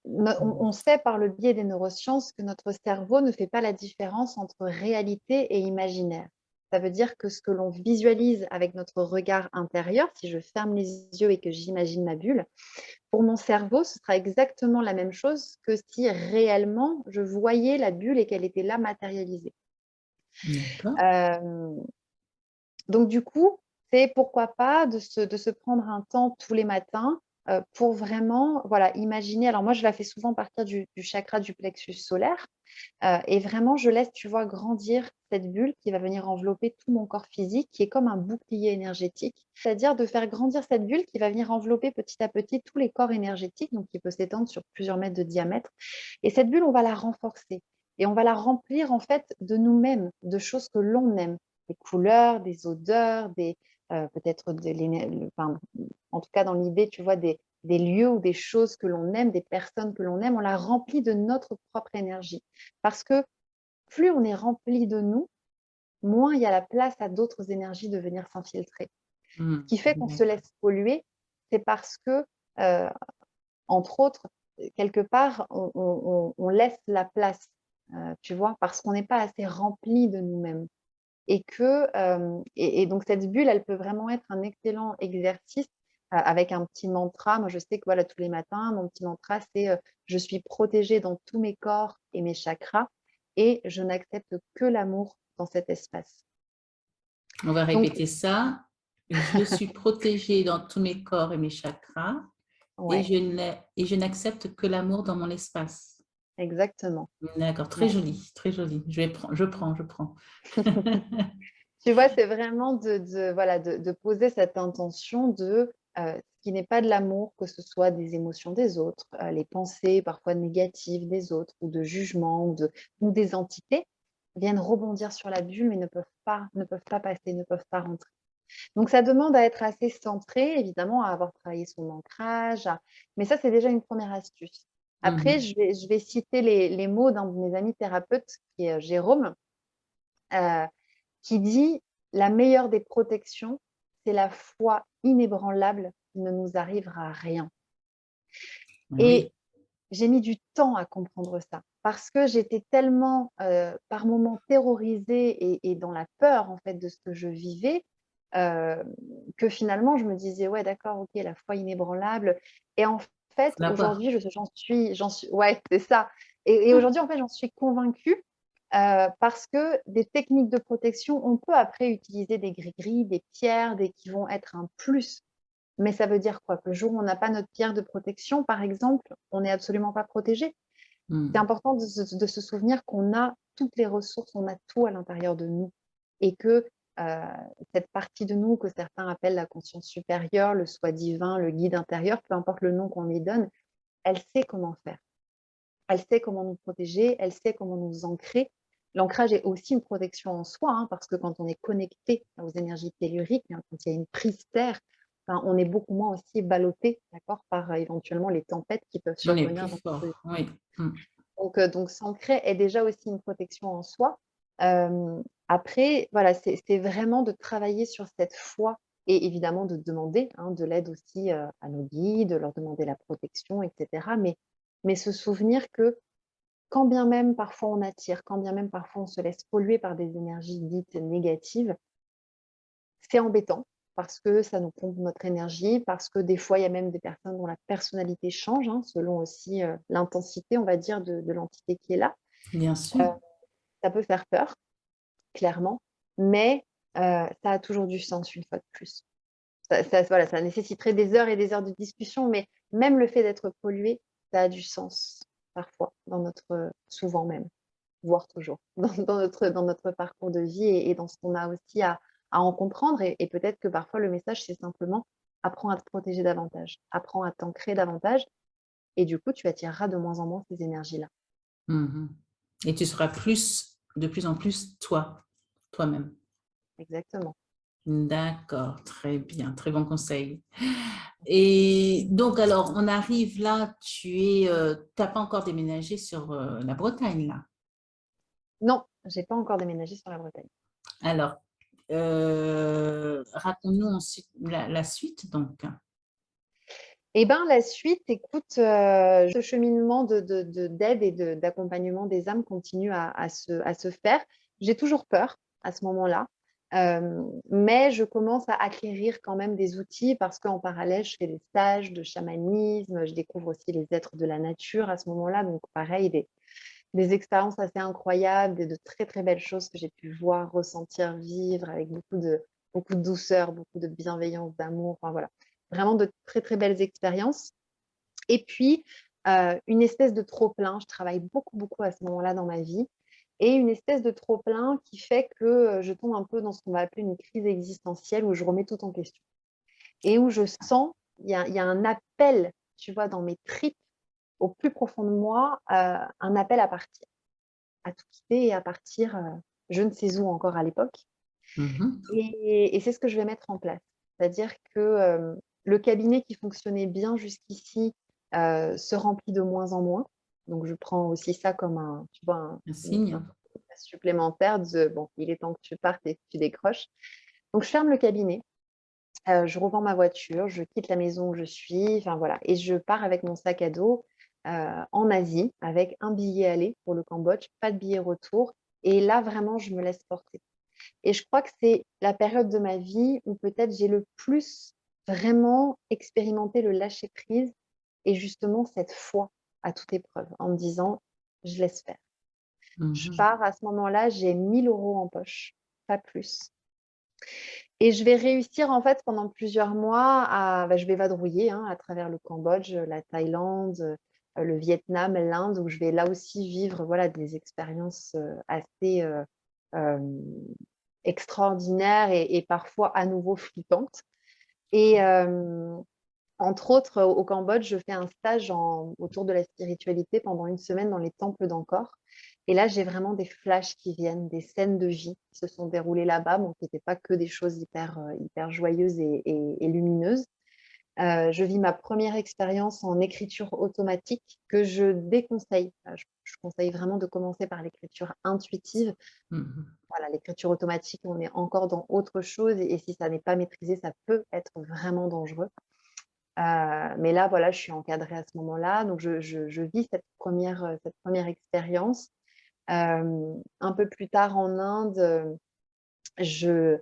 On sait par le biais des neurosciences que notre cerveau ne fait pas la différence entre réalité et imaginaire. Ça veut dire que ce que l'on visualise avec notre regard intérieur, si je ferme les yeux et que j'imagine ma bulle, pour mon cerveau, ce sera exactement la même chose que si réellement je voyais la bulle et qu'elle était là matérialisée. Donc du coup, c'est pourquoi pas de se prendre un temps tous les matins pour vraiment imaginer. Alors moi, je la fais souvent partir du chakra du plexus solaire et vraiment, je laisse, tu vois, grandir cette bulle qui va venir envelopper tout mon corps physique, qui est comme un bouclier énergétique. C'est-à-dire de faire grandir cette bulle qui va venir envelopper petit à petit tous les corps énergétiques, donc qui peut s'étendre sur plusieurs mètres de diamètre. Et cette bulle, on va la renforcer et on va la remplir en fait de nous-mêmes, de choses que l'on aime, des couleurs, des odeurs, peut-être en tout cas dans l'idée, tu vois, des lieux ou des choses que l'on aime, des personnes que l'on aime, on la remplit de notre propre énergie. Parce que plus on est rempli de nous, moins il y a la place à d'autres énergies de venir s'infiltrer. Ce qui fait qu'on se laisse polluer, c'est parce que, entre autres, quelque part, on laisse la place, tu vois, parce qu'on n'est pas assez rempli de nous-mêmes. Et donc cette bulle, elle peut vraiment être un excellent exercice avec un petit mantra. Moi, je sais que voilà, tous les matins, mon petit mantra, c'est je suis protégée dans tous mes corps et mes chakras et je n'accepte que l'amour dans cet espace. On va répéter ça. Je suis protégée dans tous mes corps et mes chakras et je n'accepte que l'amour dans mon espace. Exactement. D'accord, très joli, très joli. Je prends. Tu vois, c'est vraiment voilà, de poser cette intention de ce qui n'est pas de l'amour, que ce soit des émotions des autres, les pensées parfois négatives des autres, ou de jugement, ou des entités, viennent rebondir sur la bulle, mais ne peuvent pas passer, ne peuvent pas rentrer. Donc, ça demande à être assez centré, évidemment, à avoir travaillé son ancrage, mais ça, c'est déjà une première astuce. Après, Mhm. je vais citer les mots d'un de mes amis thérapeutes, qui est Jérôme, euh, qui dit: la meilleure des protections, c'est la foi inébranlable qu'il ne nous arrivera rien. Et Oui, j'ai mis du temps à comprendre ça parce que j'étais tellement, par moments terrorisée et dans la peur, en fait, de ce que je vivais, heu, que finalement je me disais: «Ouais, d'accord, OK, la foi inébranlable», et en fait, faut l'avoir. aujourd'hui, j'en suis ouais, c'est ça, et aujourd'hui, en fait, j'en suis convaincue, parce que des techniques de protection, on peut après utiliser des gris-gris, des pierres, des qui vont être un plus. Mais ça veut dire quoi? Que le jour où on n'a pas notre pierre de protection, par exemple, on n'est absolument pas protégé. C'est Mhm. important de se souvenir qu'on a toutes les ressources, on a tout à l'intérieur de nous, et que cette partie de nous que certains appellent la conscience supérieure, le soi divin, le guide intérieur, peu importe le nom qu'on lui donne, elle sait comment faire. Elle sait comment nous protéger, elle sait comment nous ancrer. L'ancrage est aussi une protection en soi, hein, parce que quand on est connecté aux énergies telluriques, hein, quand il y a une prise terre, ben, on est beaucoup moins aussi ballotté, d'accord, par éventuellement les tempêtes qui peuvent On est plus survenir dans notre vie. fort, oui. Mhm. Donc s'ancrer est déjà aussi une protection en soi. Après, voilà, c'est vraiment de travailler sur cette foi, et évidemment de demander, hein, de l'aide aussi à nos guides, leur demander la protection, etc. Mais se souvenir que quand bien même parfois on attire, quand bien même parfois on se laisse polluer par des énergies dites négatives, c'est embêtant parce que ça nous pompe notre énergie, parce que des fois, il y a même des personnes dont la personnalité change, hein, selon aussi l'intensité, on va dire, de l'entité qui est là. Bien sûr. Euh, Ça peut faire peur, clairement, mais ça a toujours du sens une fois de plus. Voilà, ça nécessiterait des heures et des heures de discussion, mais même le fait d'être pollué, ça a du sens parfois, souvent même, voire toujours, dans notre parcours de vie, et dans ce qu'on a aussi à en comprendre. Et peut-être que parfois le message, c'est simplement: apprends à te protéger davantage, apprends à t'ancrer davantage, et du coup, tu attireras de moins en moins ces énergies-là. Mhm. Et tu seras de plus en plus toi-même. Exactement. D'accord, très bien, très bon conseil. Et donc, alors, on arrive là, t'as pas encore déménagé sur la Bretagne, là. Non, j'ai pas encore déménagé sur la Bretagne. Alors, raconte-nous ensuite la suite, donc. Eh ben, la suite, écoute, ce cheminement d'aide et d'accompagnement des âmes continue à se faire. J'ai toujours peur à ce moment-là, mais je commence à acquérir quand même des outils parce qu'en parallèle, je fais des stages de chamanisme, je découvre aussi les êtres de la nature à ce moment-là. Donc pareil, des expériences assez incroyables, de très, très belles choses que j'ai pu voir, ressentir, vivre avec beaucoup de douceur, beaucoup de bienveillance, d'amour, enfin voilà. Vraiment de très, très belles expériences. Et puis, une espèce de trop-plein. Je travaille beaucoup, beaucoup à ce moment-là dans ma vie, et une espèce de trop-plein qui fait que, je tombe un peu dans ce qu'on va appeler une crise existentielle où je remets tout en question et où je sens, il y a un appel, tu vois, dans mes tripes, au plus profond de moi, un appel à partir, à tout quitter et à partir, je ne sais où encore à l'époque. Mhm. Et c'est ce que je vais mettre en place. C'est-à-dire que, le cabinet qui fonctionnait bien jusqu'ici, se remplit de moins en moins. Donc je prends aussi ça comme un, tu vois, Un un signe. supplémentaire de: «Bon, il est temps que tu partes et que tu décroches». Donc je ferme le cabinet, je revends ma voiture, je quitte la maison où je suis, enfin voilà, et je pars avec mon sac à dos, en Asie, avec un billet aller pour le Cambodge, pas de billet retour, et là vraiment je me laisse porter. Et je crois que c'est la période de ma vie où peut-être j'ai le plus vraiment expérimenté le lâcher prise, et justement cette foi à toute épreuve, en me disant: «Je laisse faire». Je Mhm. pars à ce moment-là, j'ai 1 000 € en poche, pas plus, et je vais réussir en fait pendant plusieurs mois je vais vadrouiller, hein, à travers le Cambodge, la Thaïlande, le Vietnam, l'Inde, où je vais là aussi vivre, voilà, des expériences, assez, hem extraordinaire et parfois à nouveau flippante. Et entre autres, au Cambodge, je fais un stage autour de la spiritualité pendant une semaine dans les temples d'Angkor. Et là, j'ai vraiment des flashs qui viennent, des scènes de vie qui se sont déroulées là-bas, bon, qui n'étaient pas que des choses hyper joyeuses et lumineuses. Je vis ma première expérience en écriture automatique que je déconseille. Je conseille vraiment de commencer par l'écriture intuitive. Mhm. Voilà, l'écriture automatique, on est encore dans autre chose et si ça n'est pas maîtrisé, ça peut être vraiment dangereux. Mais là, voilà, je suis encadrée à ce moment-là, donc je vis cette première expérience. Un peu plus tard en Inde, je,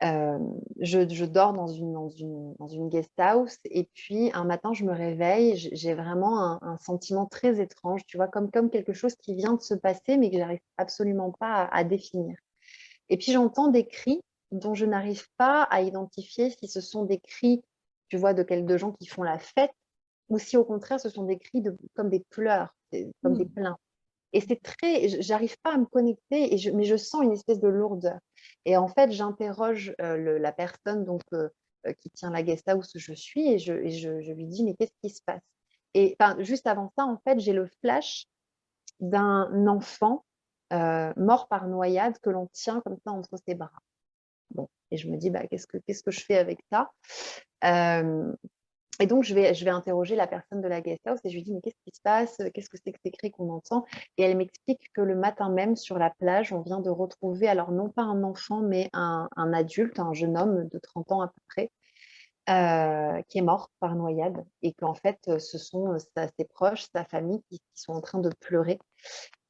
je dors dans une guest house et puis un matin, je me réveille, j'ai vraiment un sentiment très étrange, tu vois, comme quelque chose qui vient de se passer, mais que j'arrive absolument pas à définir. Et puis j'entends des cris dont je n'arrive pas à identifier si ce sont des cris, tu vois, de gens qui font la fête, ou si au contraire ce sont des cris comme des pleurs, comme des Mhm. plaintes. Et c'est j'arrive pas à me connecter, mais je sens une espèce de lourdeur. Et en fait, j'interroge la personne donc, qui tient la guest house où je suis et je lui dis, mais qu'est-ce qui se passe? Et enfin, juste avant ça, en fait, j'ai le flash d'un enfant mort par noyade que l'on tient comme ça entre ses bras. Bon, et je me dis, bah, qu'est-ce que je fais avec ça? Euh, et donc, je vais interroger la personne de la guest house et je lui dis, mais qu'est-ce qui se passe? Qu'est-ce que c'est que ces cris qu'on entend? Et elle m'explique que le matin même, sur la plage, on vient de retrouver, alors non pas un enfant, mais un adulte, un jeune homme de 30 ans à peu près, qui est mort par noyade. Et qu'en fait, ce sont ses proches, sa famille qui sont en train de pleurer.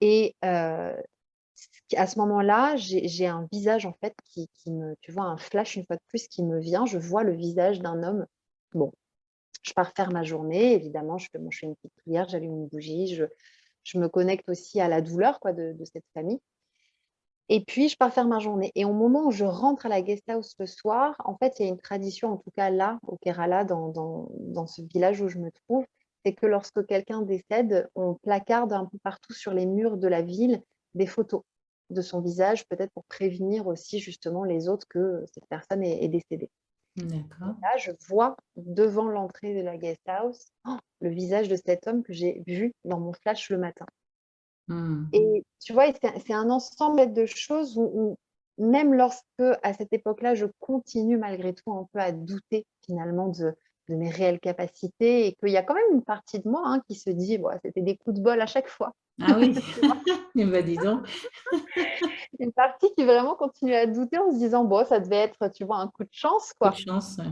Et à ce moment-là, j'ai un visage en fait tu vois, un flash une fois de plus qui me vient. Je vois le visage d'un homme. Bon, je pars faire ma journée, évidemment, je fais une petite prière, j'allume une bougie, je me connecte aussi à la douleur quoi, de cette famille. Et puis, je pars faire ma journée. Et au moment où je rentre à la guest house le soir, en fait, il y a une tradition, en tout cas là, au Kerala, dans ce village où je me trouve, c'est que lorsque quelqu'un décède, on placarde un peu partout sur les murs de la ville des photos de son visage, peut-être pour prévenir aussi justement les autres que cette personne est décédée. Et D'accord. là, je vois devant l'entrée de la guest house le visage de cet homme que j'ai vu dans mon flash le matin. Mhm. Et tu vois, c'est un ensemble de choses où même lorsque, à cette époque-là, je continue malgré tout un peu à douter finalement de mes réelles capacités et qu'il y a quand même une partie de moi qui se dit, bon, c'était des coups de bol à chaque fois. Ah oui, Tu vois. eh ben, dis donc. Une partie qui vraiment continue à douter en se disant, bon, ça devait être, tu vois, un coup de chance, Coup de quoi. chance. Ouais.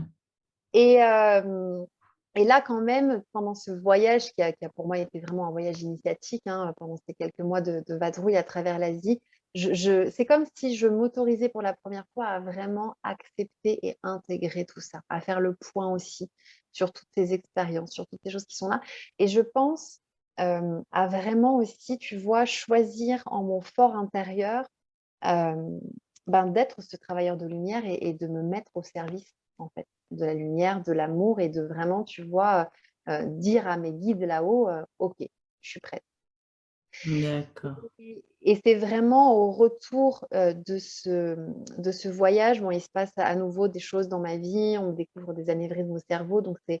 Et, là, quand même, pendant ce voyage qui a pour moi été vraiment un voyage initiatique, pendant ces quelques mois de vadrouille à travers l'Asie, c'est comme si je m'autorisais pour la première fois à vraiment accepter et intégrer tout ça, à faire le point aussi sur toutes ces expériences, sur toutes ces choses qui sont là. Et je pense à vraiment aussi, tu vois, choisir en mon fort intérieur d'être ce travailleur de lumière et de me mettre au service, en fait, de la lumière, de l'amour et de vraiment, tu vois, dire à mes guides là-haut, OK, je suis prête. D'accord. Et c'est vraiment au retour de ce voyage, bon, il se passe à nouveau des choses dans ma vie, on découvre des anévrismes au cerveau, donc c'est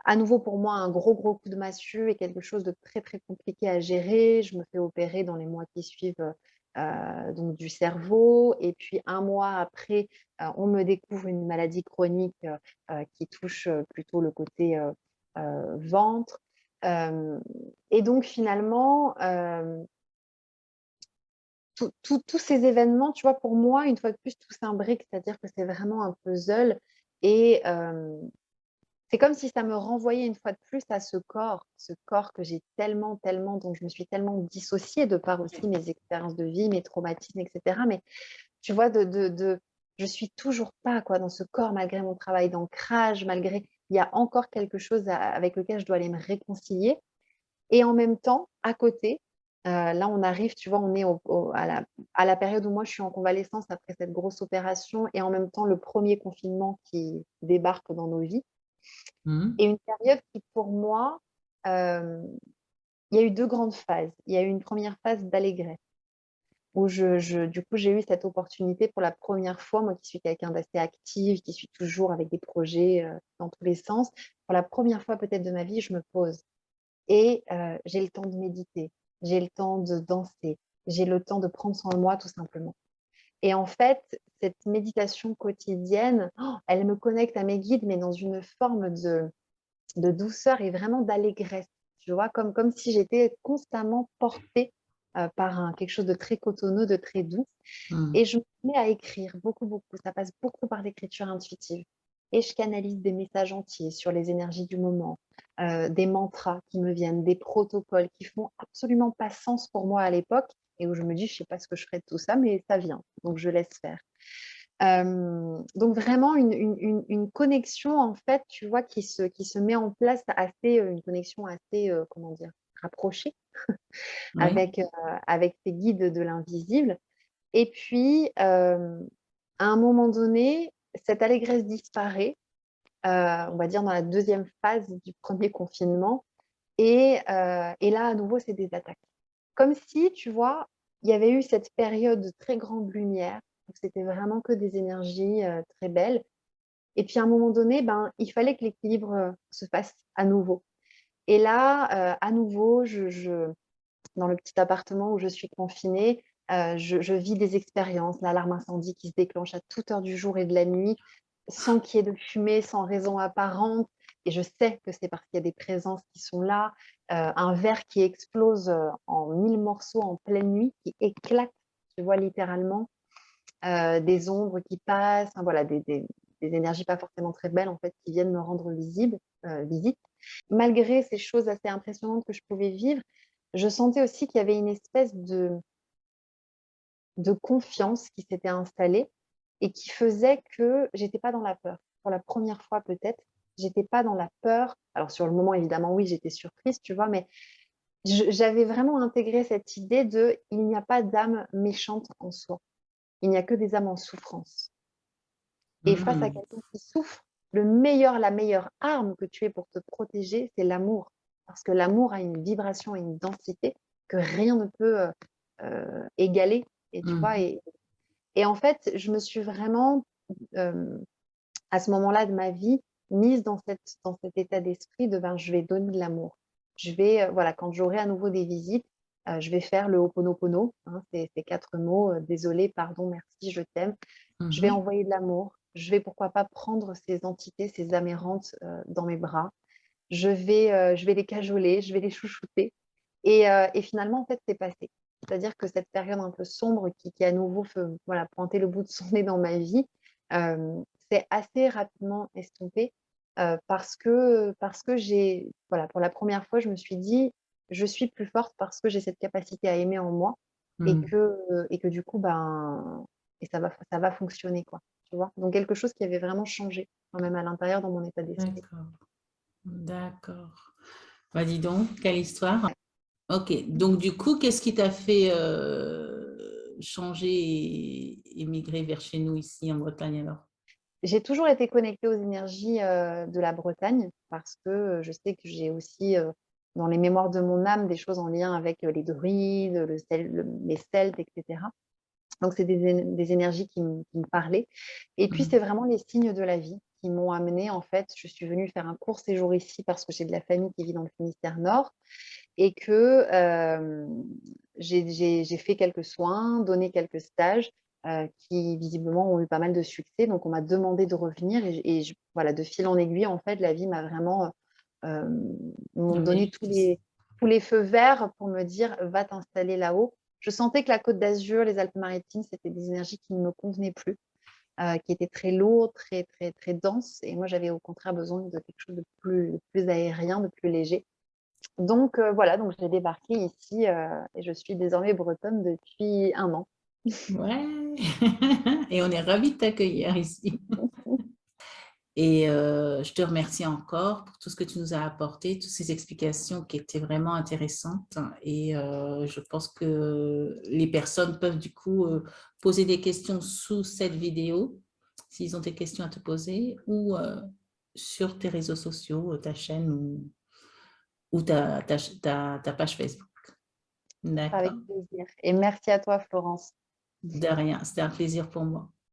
à nouveau pour moi un gros, gros coup de massue et quelque chose de très, très compliqué à gérer. Je me fais opérer dans les mois qui suivent donc du cerveau. Et puis un mois après, on me découvre une maladie chronique qui touche plutôt le côté ventre. Euh, et donc finalement, tous ces événements, tu vois, pour moi, une fois de plus, tout s'imbrique, c'est-à-dire que c'est vraiment un puzzle. Et c'est comme si ça me renvoyait une fois de plus à ce corps que j'ai tellement, tellement, dont je me suis tellement dissociée de par aussi mes expériences de vie, mes traumatismes, etc. Mais tu vois, je suis toujours pas quoi dans ce corps malgré mon travail d'ancrage, malgré il y a encore quelque chose avec lequel je dois aller me réconcilier. Et en même temps, à côté, là, on arrive, tu vois, on est à la période où moi je suis en convalescence après cette grosse opération et en même temps le premier confinement qui débarque dans nos vies. Mhm. Et une période qui, pour moi, il y a eu deux grandes phases. Il y a eu une première phase d'allégresse. où du coup, j'ai eu cette opportunité pour la première fois, moi qui suis quelqu'un d'assez actif, qui suis toujours avec des projets dans tous les sens, pour la première fois peut-être de ma vie, je me pose et j'ai le temps de méditer, j'ai le temps de danser, j'ai le temps de prendre soin de moi tout simplement. Et en fait, cette méditation quotidienne, elle me connecte à mes guides, mais dans une forme de douceur et vraiment d'allégresse, tu vois, comme si j'étais constamment portée par quelque chose de très cotonneux, de très doux. Mm. Et je me mets à écrire beaucoup, beaucoup. Ça passe beaucoup par l'écriture intuitive. Et je canalise des messages entiers sur les énergies du moment, des mantras qui me viennent, des protocoles qui font absolument pas sens pour moi à l'époque et où je me dis, je sais pas ce que je ferai de tout ça, mais ça vient, donc je laisse faire. Donc vraiment une connexion en fait, tu vois, qui se met en place assez, une connexion assez, comment dire, rapprochée Oui. avec ces guides de l'invisible. Et puis, à un moment donné, cette allégresse disparaît, on va dire dans la deuxième phase du premier confinement. Et là, à nouveau, c'est des attaques. Comme si, tu vois, il y avait eu cette période de très grande lumière, où c'était vraiment que des énergies très belles. Et puis, à un moment donné, ben, il fallait que l'équilibre se fasse à nouveau. Et là, à nouveau, dans le petit appartement où je suis confinée, je vis des expériences, l'alarme incendie qui se déclenche à toute heure du jour et de la nuit, sans qu'il y ait de fumée, sans raison apparente. Et je sais que c'est parce qu'il y a des présences qui sont là, un verre qui explose en 1000 morceaux en pleine nuit, qui éclate, tu vois, littéralement, des ombres qui passent, enfin, voilà, des énergies pas forcément très belles, en fait, qui viennent me rendre visite. Malgré ces choses assez impressionnantes que je pouvais vivre, je sentais aussi qu'il y avait une espèce de confiance qui s'était installée et qui faisait que j'étais pas dans la peur. Pour la première fois peut-être, j'étais pas dans la peur. Alors sur le moment, évidemment, oui, j'étais surprise, tu vois, mais j'avais vraiment intégré cette idée de il n'y a pas d'âme méchante en soi. Il n'y a que des âmes en souffrance. Et face à Mm. quelqu'un qui souffre, la meilleure arme que tu aies pour te protéger, c'est l'amour. Parce que l'amour a une vibration et une densité que rien ne peut égaler. Et tu vois, Mm. et en fait, je me suis vraiment, euh, à ce moment-là de ma vie, mise dans cet état d'esprit de ben, je vais donner de l'amour. Je vais, voilà, quand j'aurai à nouveau des visites, je vais faire le Ho'oponopono, hein, ces 4 mots, désolé, pardon, merci, je t'aime. Je vais Mhm. envoyer de l'amour. Je vais, pourquoi pas, prendre ces entités, ces amérantes dans mes bras. Je vais les cajoler, je vais les chouchouter. Et finalement, en fait, c'est passé. C'est-à-dire que cette période un peu sombre qui à nouveau fait, voilà, pointer le bout de son nez dans ma vie, c'est assez rapidement estompé parce que voilà, pour la première fois, je me suis dit, je suis plus forte parce que j'ai cette capacité à aimer en moi et Mm. que du coup, ben, et ça va fonctionner, quoi. Tu vois? Donc quelque chose qui avait vraiment changé quand même à l'intérieur dans mon état d'esprit. D'accord. D'accord. Bah, dis donc, quelle histoire. Ok, donc du coup, qu'est-ce qui t'a fait changer et migrer vers chez nous ici en Bretagne alors? J'ai toujours été connectée aux énergies de la Bretagne parce que je sais que j'ai aussi dans les mémoires de mon âme des choses en lien avec les druides, les celtes, etc. Donc, c'est des énergies qui me parlaient. Et puis, Mm. c'est vraiment les signes de la vie qui m'ont amenée. En fait, je suis venue faire un court séjour ici parce que j'ai de la famille qui vit dans le Finistère Nord et que j'ai fait quelques soins, donné quelques stages qui visiblement ont eu pas mal de succès. Donc, on m'a demandé de revenir voilà, de fil en aiguille, en fait, la vie m'a vraiment euh, m'ont Ah, donné bénéfice. tous les feux verts pour me dire va t'installer là-haut. Je sentais que la Côte d'Azur, les Alpes-Maritimes, c'était des énergies qui ne me convenaient plus, qui étaient très lourdes, très, très, très denses. Et moi, j'avais au contraire besoin de quelque chose de plus aérien, de plus léger. Donc voilà, donc j'ai débarqué ici et je suis désormais bretonne depuis 1 an. Ouais, et on est ravis de t'accueillir ici. Et je te remercie encore pour tout ce que tu nous as apporté, toutes ces explications qui étaient vraiment intéressantes. Et je pense que les personnes peuvent du coup poser des questions sous cette vidéo, s'ils ont des questions à te poser, ou sur tes réseaux sociaux, ta chaîne ou ta page Facebook. Avec D'accord. plaisir. Et merci à toi, Florence. De rien. C'était un plaisir pour moi.